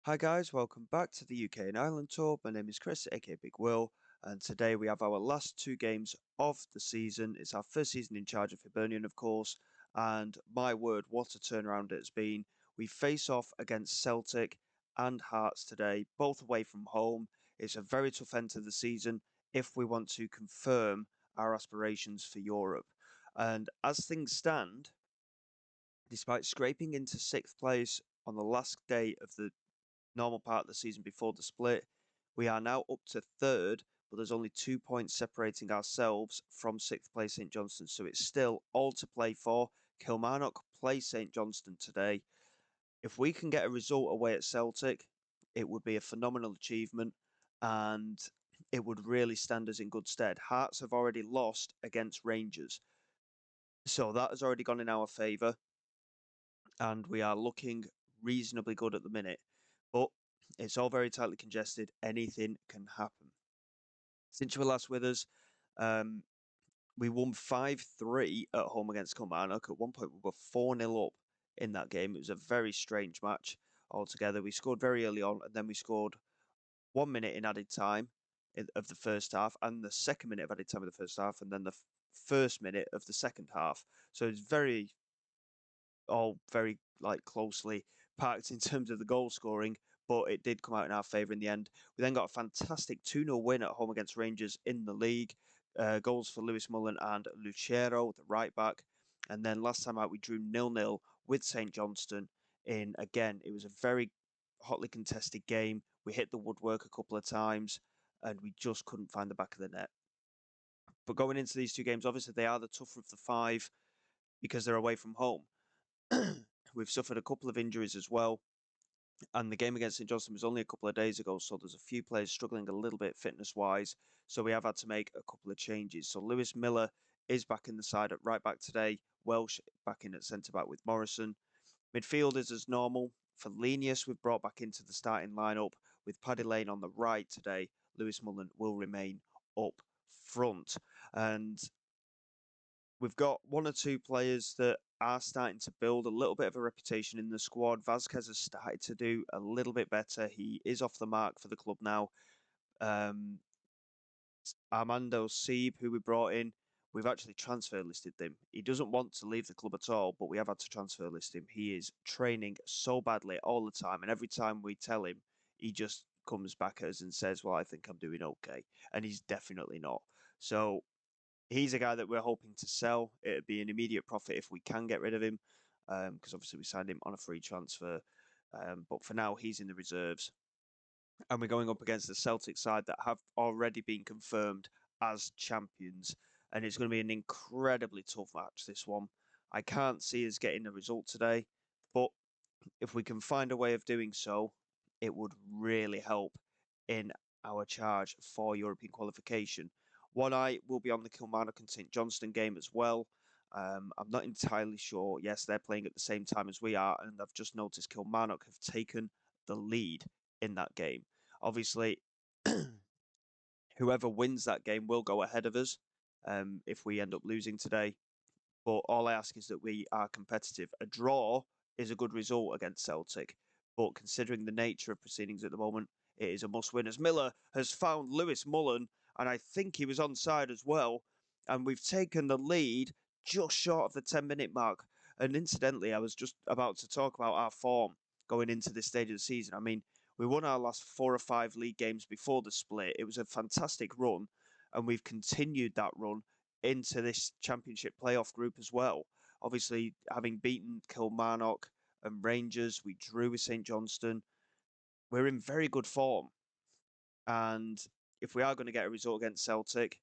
Hi guys, welcome back to the UK and Ireland tour. My name is Chris, aka Big Will, and today we have our last two games of the season. It's our first season in charge of Hibernian, of course, and my word, what a turnaround it's been. We face off against Celtic and Hearts today, both away from home. It's a very tough end to the season if we want to confirm our aspirations for Europe. And as things stand, despite scraping into sixth place on the last day of the normal part of the season before the split. We are now up to third, but there's only 2 points separating ourselves from sixth place St Johnstone. So it's still all to play for. Kilmarnock play St Johnstone today. If we can get a result away at Celtic, it would be a phenomenal achievement and it would really stand us in good stead. Hearts have already lost against Rangers. So that has already gone in our favour and we are looking reasonably good at the minute. But it's all very tightly congested. Anything can happen. Since you were last with us, um, we won 5-3 at home against Kilmarnock. At one point, we were 4-0 up in that game. It was a very strange match altogether. We scored very early on, and then we scored 1 minute in added time of the first half, and the second minute of added time of the first half, and then the first minute of the second half. So it's all very closely packed in terms of the goal scoring, but it did come out in our favour in the end. We then got a fantastic 2-0 win at home against Rangers in the league. Goals for Lewis Mullen and Lucero, the right back. And then last time out, we drew 0-0 with St Johnstone in, again, it was a very hotly contested game. We hit the woodwork a couple of times and we just couldn't find the back of the net. But going into these two games, obviously they are the tougher of the five because they're away from home. We've suffered a couple of injuries as well. And the game against St Johnstone was only a couple of days ago, so there's a few players struggling a little bit fitness-wise. So we have had to make a couple of changes. So Lewis Miller is back in the side at right back today. Welsh back in at centre-back with Morrison. Midfield is as normal. Felinius we've brought back into the starting lineup with Paddy Lane on the right today. Lewis Mullen will remain up front. And we've got one or two players that are starting to build a little bit of a reputation in the squad. Vasquez has started to do a little bit better. He is off the mark for the club now. Um, Armando Sieb, who we brought in, we've actually transfer listed him. He doesn't want to leave the club at all, but we have had to transfer list him. He is training so badly all the time, and every time we tell him, he just comes back at us and says, "Well, I think I'm doing okay," and he's definitely not. So he's a guy that we're hoping to sell. It'd be an immediate profit if we can get rid of him, because obviously we signed him on a free transfer. But for now, he's in the reserves. And we're going up against the Celtic side that have already been confirmed as champions. And it's going to be an incredibly tough match, this one. I can't see us getting a result today, but if we can find a way of doing so, it would really help in our charge for European qualification. One eye will be on the Kilmarnock and St Johnstone game as well. I'm not entirely sure. Yes, they're playing at the same time as we are, and I've just noticed Kilmarnock have taken the lead in that game. Obviously, whoever wins that game will go ahead of us if we end up losing today. But all I ask is that we are competitive. A draw is a good result against Celtic, but considering the nature of proceedings at the moment, it is a must-win. As Miller has found Lewis Mullen, and I think he was onside as well, and we've taken the lead just short of the 10-minute mark. And incidentally, I was just about to talk about our form going into this stage of the season. I mean, we won our last 4 or 5 league games before the split. It was a fantastic run, and we've continued that run into this championship playoff group as well. Obviously, having beaten Kilmarnock and Rangers, we drew with St Johnstone. We're in very good form. And if we are going to get a result against Celtic,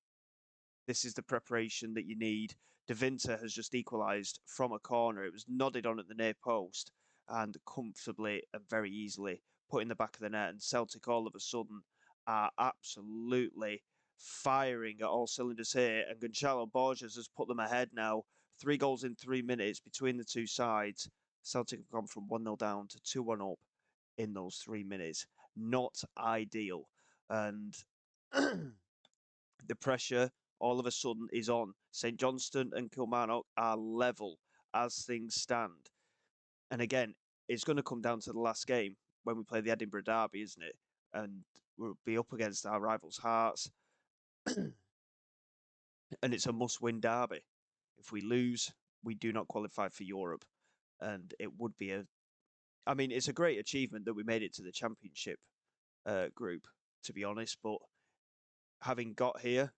this is the preparation that you need. De Winter has just equalised from a corner. It was nodded on at the near post and comfortably and very easily put in the back of the net. And Celtic all of a sudden are absolutely firing at all cylinders here. And Gonçalo Borges has put them ahead now. 3 goals in 3 minutes between the two sides. Celtic have gone from 1-0 down to 2-1 up in those 3 minutes. Not ideal. And the pressure all of a sudden is on. St Johnstone and Kilmarnock are level as things stand. And again, it's going to come down to the last game. when we play the Edinburgh Derby, isn't it? And we'll be up against our rivals' Hearts, and it's a must-win derby. If we lose, we do not qualify for Europe, and it would be a. I mean, it's a great achievement that we made it to the Championship group, to be honest. But having got here,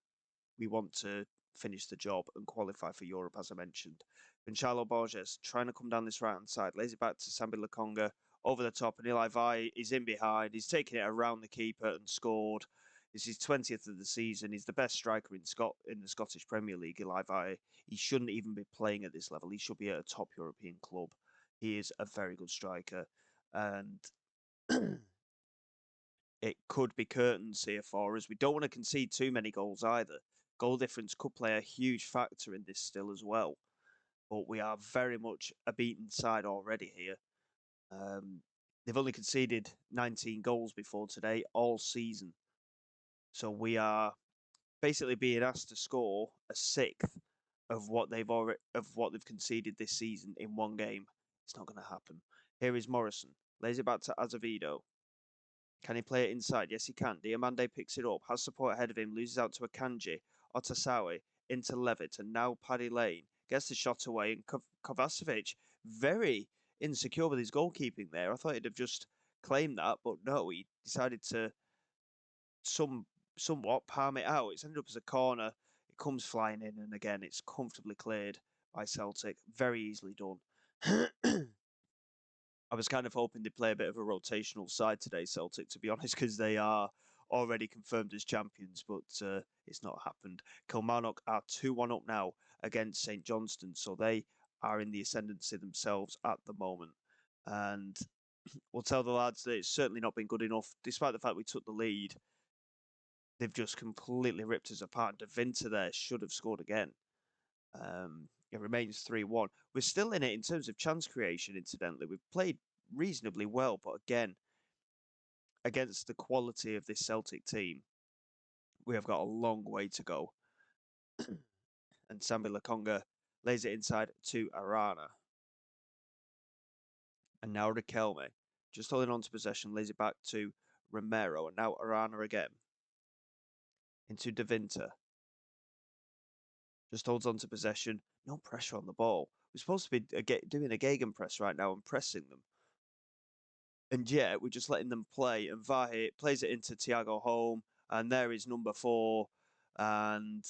we want to finish the job and qualify for Europe, as I mentioned. Gonçalo Borges trying to come down this right-hand side, lays it back to Sambi Lokonga, over the top, and Eli Vai is in behind. He's taken it around the keeper and scored. It's his 20th of the season. He's the best striker in the Scottish Premier League, Eli Vai. He shouldn't even be playing at this level. He should be at a top European club. He is a very good striker. And it could be curtains here for us. We don't want to concede too many goals either. Goal difference could play a huge factor in this still as well. But we are very much a beaten side already here. They've only conceded 19 goals before today, all season. So we are basically being asked to score a sixth of what they've conceded this season in one game. It's not going to happen. Here is Morrison, lays it back to Azevedo. Can he play it inside? Yes, he can. Diamande picks it up, has support ahead of him, loses out to Akanji, Otasawi, into Levitt, and now Paddy Lane gets the shot away, and Kovacevic, very insecure with his goalkeeping there. I thought he'd have just claimed that, but no, he decided to somewhat palm it out. It's ended up as a corner. It comes flying in, and again, it's comfortably cleared by Celtic. Very easily done. I was kind of hoping they'd play a bit of a rotational side today, Celtic, to be honest, because they are already confirmed as champions, but it's not happened. Kilmarnock are 2-1 up now against St Johnstone, so they are in the ascendancy themselves at the moment. And we'll tell the lads that it's certainly not been good enough, despite the fact we took the lead. They've just completely ripped us apart. De Winter there should have scored again. It remains 3-1. We're still in it in terms of chance creation, incidentally. We've played reasonably well, but again, against the quality of this Celtic team, we have got a long way to go. And Sambi Lokonga lays it inside to Arana. And now Riquelme, just holding on to possession, lays it back to Romero. And now Arana again. Into De Winter. Just holds on to possession. No pressure on the ball. We're supposed to be doing a gegenpress right now and pressing them. And yet, we're just letting them play. And Vahe plays it into Thiago Holm. And there is number 4. And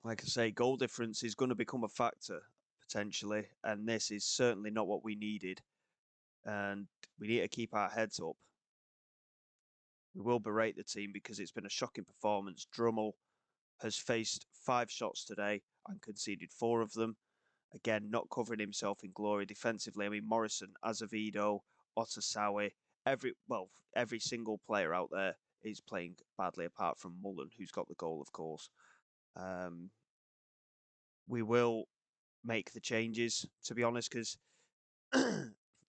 like I say, goal difference is going to become a factor, potentially. And this is certainly not what we needed. And we need to keep our heads up. We will berate the team because it's been a shocking performance. Drummle has faced 5 shots today and conceded 4 of them. Again, not covering himself in glory defensively. I mean, Morrison, Azevedo, Otasawi, every single player out there is playing badly, apart from Mullen, who's got the goal, of course. We will make the changes, to be honest, because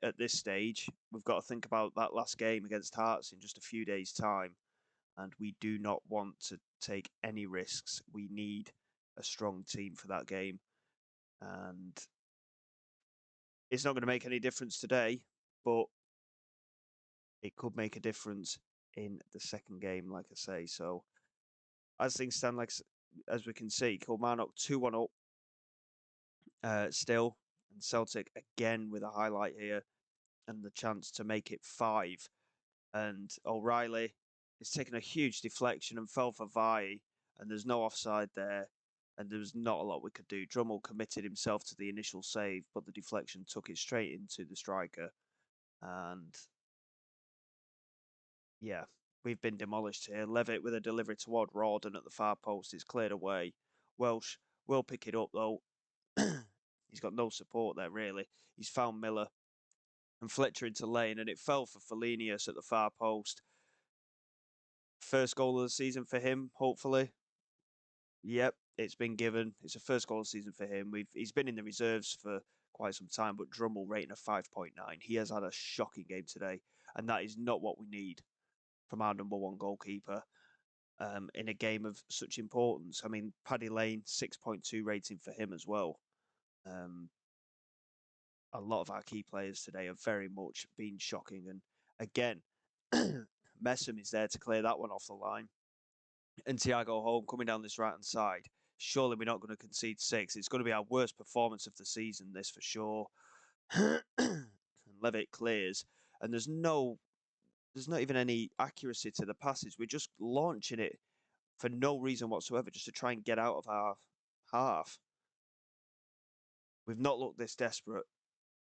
at this stage, we've got to think about that last game against Hearts in just a few days' time. And we do not want to take any risks. We need a strong team for that game. And it's not going to make any difference today, but it could make a difference in the second game, like I say. So, as things stand, as we can see, Kilmarnock 2-1 up still. And Celtic again with a highlight here and the chance to make it 5. And O'Reilly is taking a huge deflection and fell for Vai, and there's no offside there. And there was not a lot we could do. Drummle committed himself to the initial save, but the deflection took it straight into the striker. And yeah, we've been demolished here. Levitt with a delivery toward Rawdon at the far post is cleared away. Welsh will pick it up though. He's got no support there really. He's found Miller and Fletcher into lane, and it fell for Felinius at the far post. First goal of the season for him, hopefully. Yep, it's been given. It's a first goal of the season for him. He's been in the reserves for quite some time, but Drummle rating a 5.9. He has had a shocking game today, and that is not what we need from our number 1 goalkeeper in a game of such importance. I mean, Paddy Lane, 6.2 rating for him as well. a lot of our key players today have very much been shocking. And again, Messam is there to clear that one off the line. And Thiago Holm coming down this right hand side. Surely we're not going to concede 6. It's going to be our worst performance of the season, this for sure. And Levitt clears, and there's not even any accuracy to the passes. We're just launching it for no reason whatsoever, just to try and get out of our half. We've not looked this desperate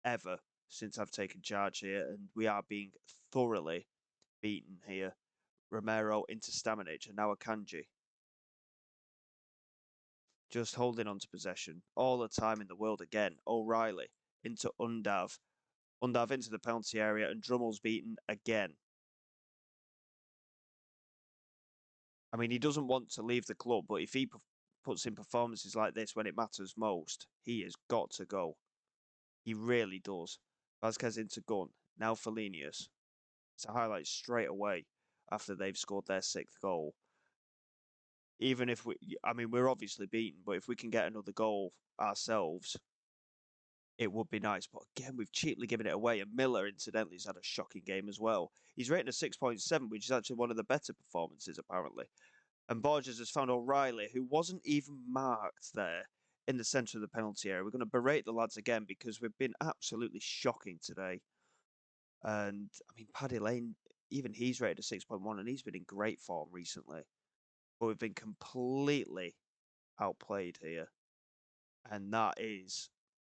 ever since I've taken charge here, and we are being thoroughly beaten here. Romero into Stamenic, and now Akanji. Just holding on to possession all the time in the world again. O'Reilly into Undav. Undav into the penalty area, and Drummel's beaten again. I mean, he doesn't want to leave the club, but if he puts in performances like this when it matters most, he has got to go. He really does. Vasquez into Gunn. Now Felinius. It's a highlight straight away after they've scored their 6th goal. Even if we're obviously beaten, but if we can get another goal ourselves, it would be nice. But again, we've cheaply given it away. And Miller, incidentally, has had a shocking game as well. He's rated a 6.7, which is actually one of the better performances, apparently. And Borges has found O'Reilly, who wasn't even marked there in the centre of the penalty area. We're going to berate the lads again because we've been absolutely shocking today. And, I mean, Paddy Lane, even he's rated a 6.1, and he's been in great form recently. But we've been completely outplayed here. And that is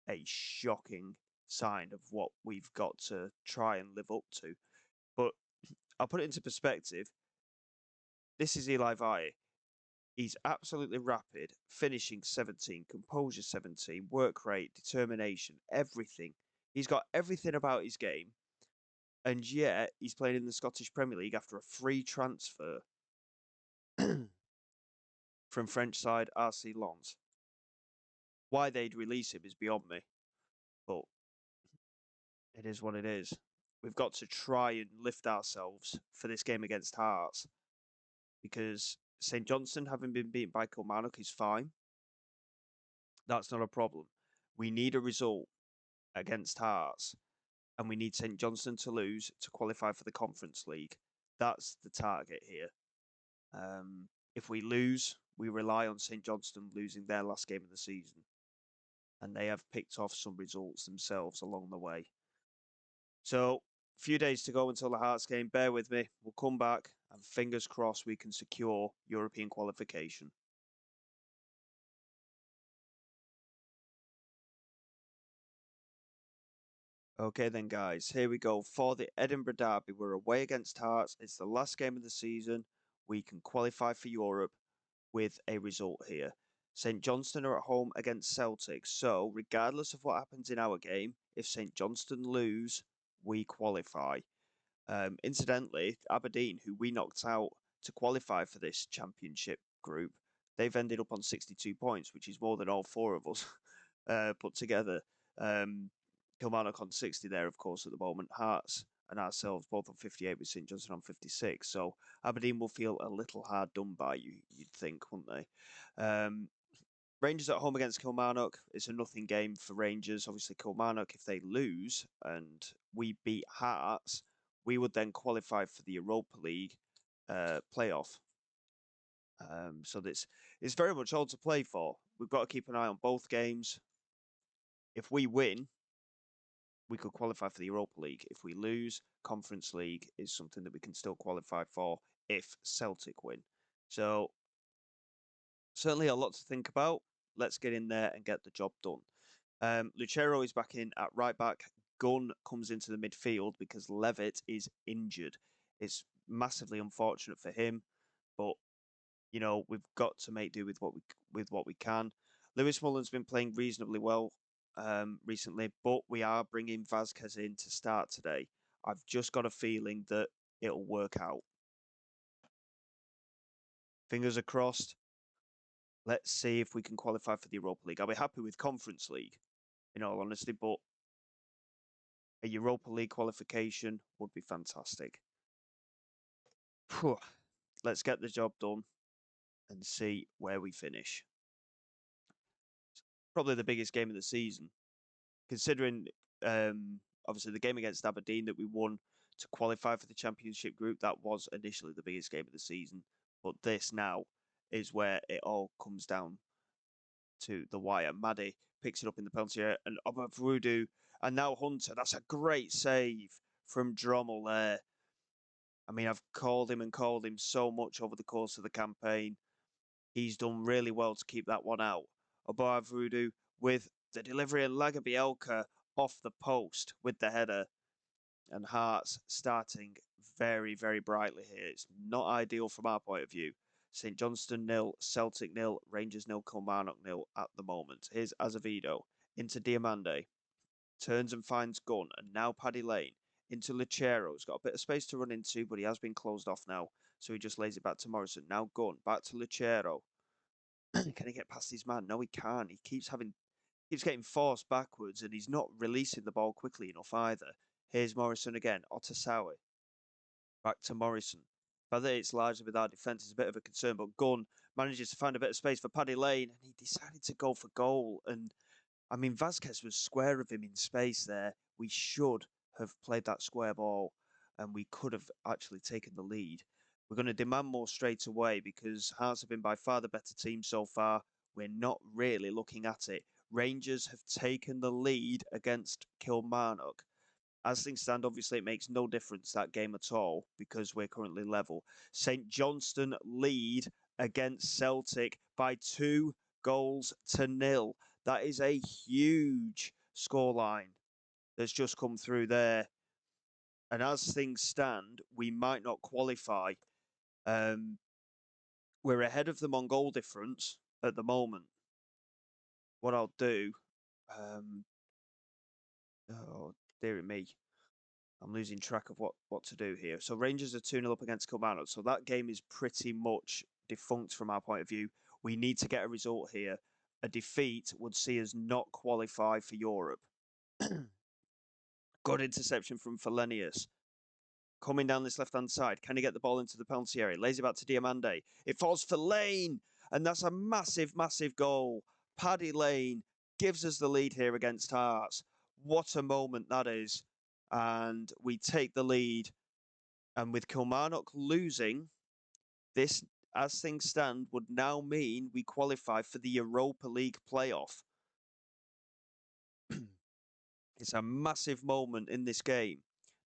a shocking sign of what we've got to try and live up to. But I'll put it into perspective. This is Eli Vai. He's absolutely rapid, finishing 17, composure 17, work rate, determination, everything. He's got everything about his game. And yet, he's playing in the Scottish Premier League after a free transfer from French side RC Lens. Why they'd release him is beyond me. But it is what it is. We've got to try and lift ourselves for this game against Hearts. Because St Johnstone, having been beaten by Kilmarnock, is fine. That's not a problem. We need a result against Hearts. And we need St Johnstone to lose to qualify for the Conference League. That's the target here. If we lose, we rely on St Johnstone losing their last game of the season. And they have picked off some results themselves along the way. So, a few days to go until the Hearts game. Bear with me. We'll come back and fingers crossed we can secure European qualification. Okay then, guys, here we go for the Edinburgh Derby. We're away against Hearts. It's the last game of the season. We can qualify for Europe with a result here. St Johnstone are at home against Celtic. So, regardless of what happens in our game, if St Johnstone lose, we qualify. Incidentally, Aberdeen, who we knocked out to qualify for this championship group, they've ended up on 62 points, which is more than all 4 of us put together. Kilmarnock on 60 there, of course, at the moment. Hearts and ourselves both on 58 with St Johnstone on 56. So Aberdeen will feel a little hard done by, you'd think, wouldn't they? Rangers at home against Kilmarnock. It's a nothing game for Rangers. Obviously, Kilmarnock, if they lose and we beat Hearts, we would then qualify for the Europa League playoff. So it's very much all to play for. We've got to keep an eye on both games. If we win, we could qualify for the Europa League. If we lose, Conference League is something that we can still qualify for if Celtic win. So, certainly a lot to think about. Let's get in there and get the job done. Lucero is back in at right back. Gunn comes into the midfield because Levitt is injured. It's massively unfortunate for him, but we've got to make do with what we can. Lewis Mullen's been playing reasonably well recently, but we are bringing Vasquez in to start today. I've just got a feeling that it'll work out. Fingers are crossed. Let's see if we can qualify for the Europa League. I'll be happy with Conference League, in all honesty, but a Europa League qualification would be fantastic. Whew. Let's get the job done and see where we finish. Probably the biggest game of the season considering obviously the game against Aberdeen that we won to qualify for the Championship group, that was initially the biggest game of the season. But this now is where it all comes down to the wire. Maddie picks it up in the penalty area, and Voodoo, and now Hunter. That's a great save from Drommel there. I mean, I've called him and called him so much over the course of the campaign. He's done really well to keep that one out. Voodoo with the delivery and Lagabielka off the post with the header. And Hearts starting very, very brightly here. It's not ideal from our point of view. St Johnstone 0, Celtic 0, Rangers 0, Kilmarnock 0 at the moment. Here's Azevedo into Diamande. Turns and finds Gunn. And now Paddy Lane into Lucero. He's got a bit of space to run into, but he has been closed off now. So he just lays it back to Morrison. Now Gunn. Back to Lucero. Can he get past his man? No, he can't. He keeps getting forced backwards, and he's not releasing the ball quickly enough either. Here's Morrison again. Otasawi. Back to Morrison. Whether it's largely with our defence is a bit of a concern, but Gunn manages to find a bit of space for Paddy Lane, and he decided to go for goal. And I mean, Vasquez was square of him in space there. We should have played that square ball, and we could have actually taken the lead. We're going to demand more straight away because Hearts have been by far the better team so far. We're not really looking at it. Rangers have taken the lead against Kilmarnock. As things stand, obviously, it makes no difference that game at all because we're currently level. St Johnstone lead against Celtic by 2-0. That is a huge scoreline that's just come through there. And as things stand, we might not qualify. We're ahead of them on goal difference at the moment. What I'll do, oh, dear me. I'm losing track of what to do here. So Rangers are 2-0 up against Kilmarnock. So that game is pretty much defunct from our point of view. We need to get a result here. A defeat would see us not qualify for Europe. Good interception from Felenius. Coming down this left-hand side. Can he get the ball into the penalty area? Lays it back to Diamande. It falls for Lane. And that's a massive, massive goal. Paddy Lane gives us the lead here against Hearts. What a moment that is. And we take the lead. And with Kilmarnock losing, this, as things stand, would now mean we qualify for the Europa League playoff. It's a massive moment in this game.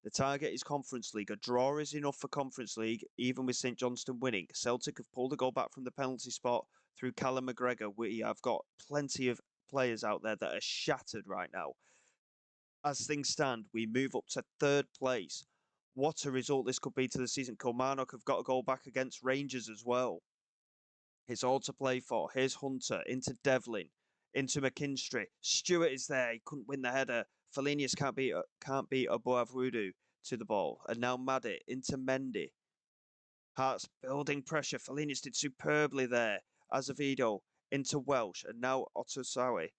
The target is Conference League. A draw is enough for Conference League, even with St Johnstone winning. Celtic have pulled a goal back from the penalty spot through Callum McGregor. We have got plenty of players out there that are shattered right now. As things stand, we move up to 3rd place. What a result this could be to the season. Kilmarnock have got a goal back against Rangers as well. It's all to play for. Here's Hunter into Devlin, into McKinstry. Stewart is there. He couldn't win the header. Felenius can't beat Aboavrudu to the ball. And now Maddie into Mendy. Hearts building pressure. Felenius did superbly there. Azevedo into Welsh. And now Otosawi.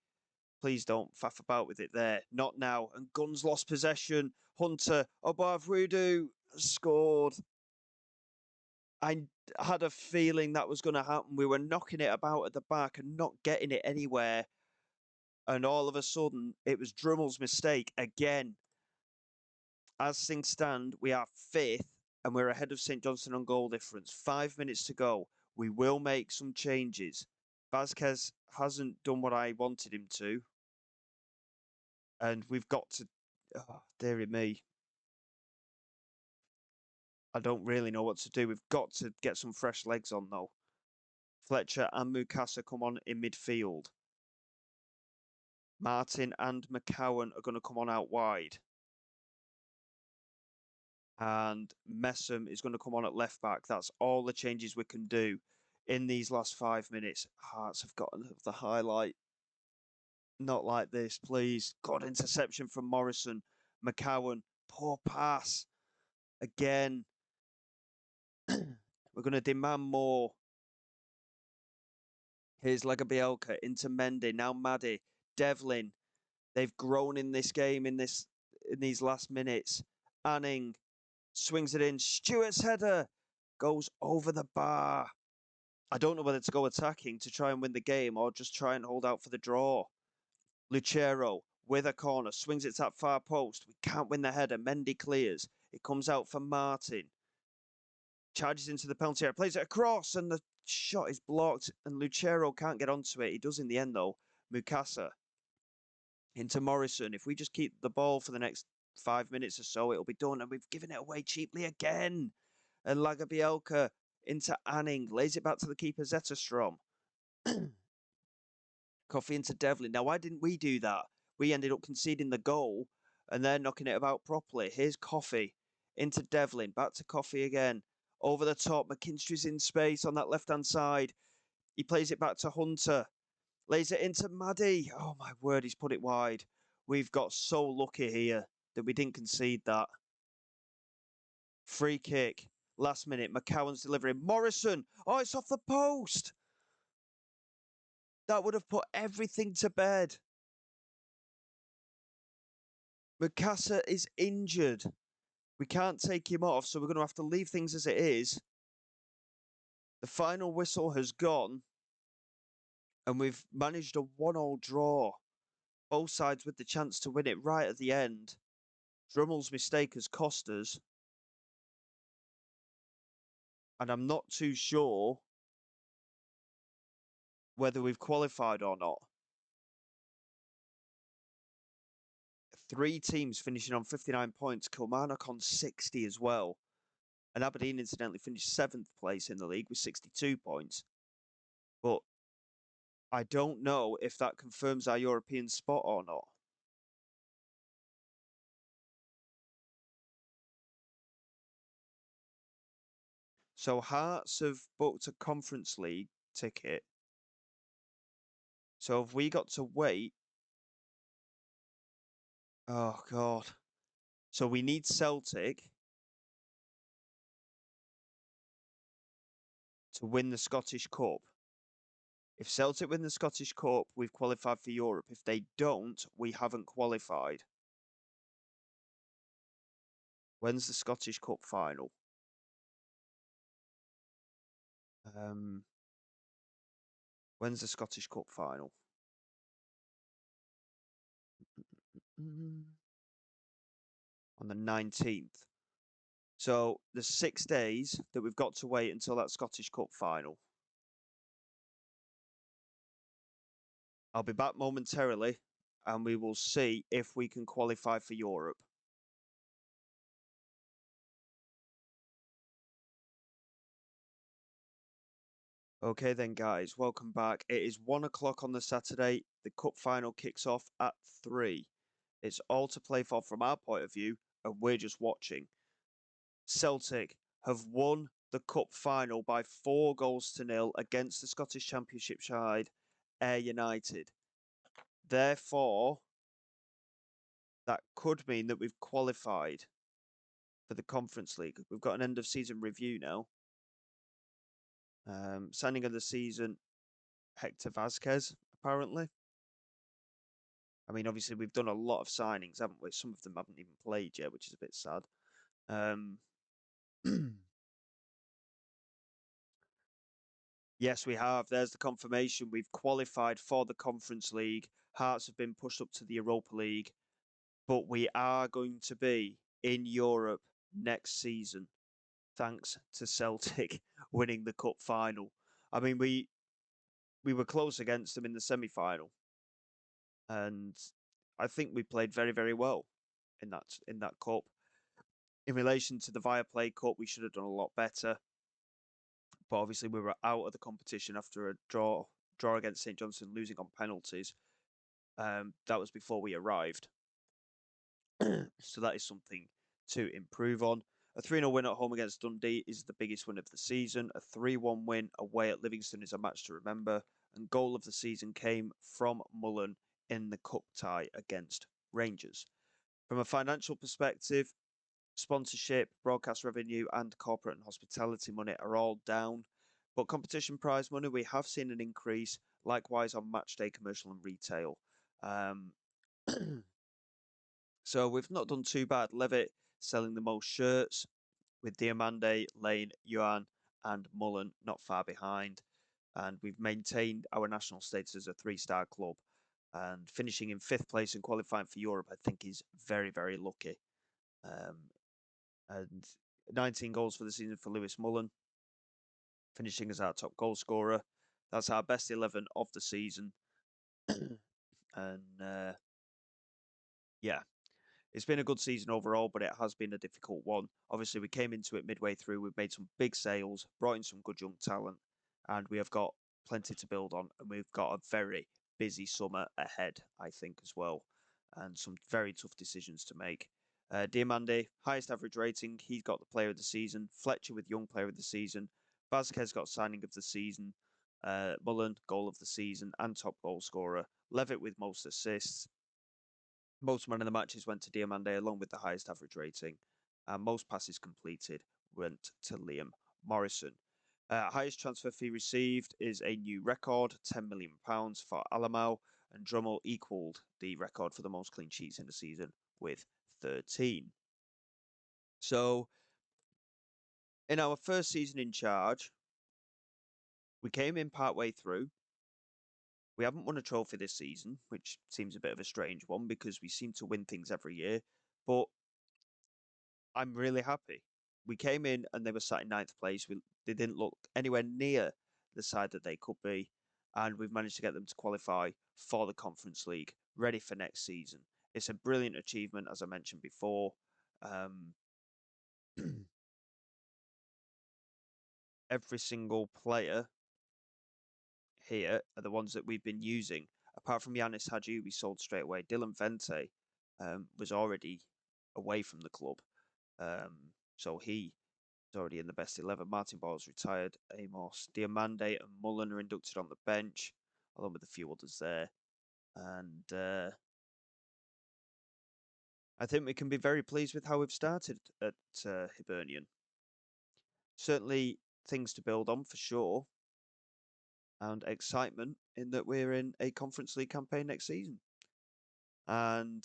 Please don't faff about with it there. Not now. And Gunn's lost possession. Hunter, Aboavrudu scored. I had a feeling that was going to happen. We were knocking it about at the back and not getting it anywhere. And all of a sudden, it was Drummel's mistake again. As things stand, we are 5th and we're ahead of St Johnstone on goal difference. 5 minutes to go. We will make some changes. Vasquez hasn't done what I wanted him to. And we've got to... Oh, dearie me. I don't really know what to do. We've got to get some fresh legs on, though. Fletcher and Mukasa come on in midfield. Martin and McCowan are going to come on out wide. And Messam is going to come on at left back. That's all the changes we can do in these last 5 minutes. Hearts have got the highlight. Not like this, please. Good interception from Morrison. McCowan, poor pass. Again. We're going to demand more. Here's Lagabielka into Mendy. Now Maddie. Devlin. They've grown in this game in these last minutes. Anning swings it in. Stewart's header goes over the bar. I don't know whether to go attacking to try and win the game or just try and hold out for the draw. Lucero with a corner, swings it to that far post. We can't win the header. Mendy clears. It comes out for Martin. Charges into the penalty area, plays it across, and the shot is blocked, and Lucero can't get onto it. He does in the end, though. Mukasa into Morrison. If we just keep the ball for the next 5 minutes or so, it'll be done, and we've given it away cheaply again. And Lagerbielke into Anning, lays it back to the keeper, Zetterstrom. Coffee into Devlin. Now, why didn't we do that? We ended up conceding the goal, and they're knocking it about properly. Here's Coffee into Devlin, back to Coffee again. Over the top, McKinstry's in space on that left-hand side. He plays it back to Hunter. Lays it into Maddie. Oh, my word, he's put it wide. We've got so lucky here that we didn't concede that. Free kick. Last minute, McCowan's delivering. Morrison. Oh, it's off the post. That would have put everything to bed. Mukasa is injured. We can't take him off, so we're going to have to leave things as it is. The final whistle has gone, and we've managed a 1-1 draw. Both sides with the chance to win it right at the end. Drummel's mistake has cost us. And I'm not too sure whether we've qualified or not. 3 teams finishing on 59 points. Kilmarnock on 60 as well. And Aberdeen, incidentally, finished 7th place in the league with 62 points. But I don't know if that confirms our European spot or not. So Hearts have booked a Conference League ticket. So have we got to wait? Oh, God. So we need Celtic to win the Scottish Cup. If Celtic win the Scottish Cup, we've qualified for Europe. If they don't, we haven't qualified. When's the Scottish Cup final? When's the Scottish Cup final? On the 19th. So there's 6 days that we've got to wait until that Scottish Cup final. I'll be back momentarily, and we will see if we can qualify for Europe. Okay then, guys, welcome back. It is 1 o'clock on the Saturday. The cup final kicks off at 3. It's all to play for from our point of view, and we're just watching. Celtic have won the cup final by 4-0 against the Scottish Championship side, Ayr United. Therefore, that could mean that we've qualified for the Conference League. We've got an end of season review now. Signing of the season, Hector Vazquez, apparently. I mean, obviously, we've done a lot of signings, haven't we? Some of them haven't even played yet, which is a bit sad. Yes, we have. There's the confirmation. We've qualified for the Conference League. Hearts have been pushed up to the Europa League. But we are going to be in Europe next season, thanks to Celtic winning the cup final. I mean, we were close against them in the semi-final, and I think we played very, very well in that cup. In relation to the Viaplay Cup, we should have done a lot better. But obviously, we were out of the competition after a draw against St Johnstone, losing on penalties. That was before we arrived. So that is something to improve on. A 3-0 win at home against Dundee is the biggest win of the season. A 3-1 win away at Livingston is a match to remember. And goal of the season came from Mullen in the cup tie against Rangers. From a financial perspective, sponsorship, broadcast revenue, and corporate and hospitality money are all down. But competition prize money, we have seen an increase, likewise on matchday commercial and retail. So we've not done too bad. Levitt selling the most shirts, with Diamande, Lane, Yuan, and Mullen not far behind. And we've maintained our national status as a 3-star club. And finishing in 5th place and qualifying for Europe, I think is very, very lucky. And 19 goals for the season for Lewis Mullen, finishing as our top goal scorer. That's our best 11 of the season. And yeah, it's been a good season overall, but it has been a difficult one. Obviously, we came into it midway through. We've made some big sales, brought in some good young talent, and we have got plenty to build on. And we've got a very busy summer ahead, I think, as well, and some very tough decisions to make. Diamande, highest average rating. He's got the player of the season. Fletcher with young player of the season. Vasquez got signing of the season. Mullen, goal of the season and top goal scorer. Levitt with most assists. Most man of the matches went to Diamande along with the highest average rating. And most passes completed went to Liam Morrison. Highest transfer fee received is a new record, £10 million for Alamau, and Drummel equalled the record for the most clean sheets in the season with 13. So, in our first season in charge, we came in partway through. We haven't won a trophy this season, which seems a bit of a strange one because we seem to win things every year. But I'm really happy. We came in and they were sat in 9th place. They didn't look anywhere near the side that they could be. And we've managed to get them to qualify for the Conference League, ready for next season. It's a brilliant achievement, as I mentioned before. Every single player here are the ones that we've been using. Apart from Yanis Hadji, we sold straight away. Dylan Vente was already away from the club. So he is already in the best 11. Martin Ball's retired. Amos, Diamande and Mullen are inducted on the bench, along with a few others there. And I think we can be very pleased with how we've started at Hibernian. Certainly things to build on for sure. And excitement in that we're in a Conference League campaign next season. And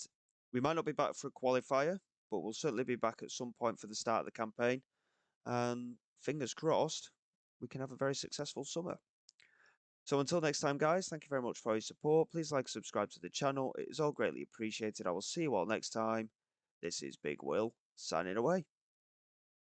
we might not be back for a qualifier, but we'll certainly be back at some point for the start of the campaign. And fingers crossed, we can have a very successful summer. So until next time, guys, thank you very much for your support. Please like, subscribe to the channel. It is all greatly appreciated. I will see you all next time. This is Big Will, signing away.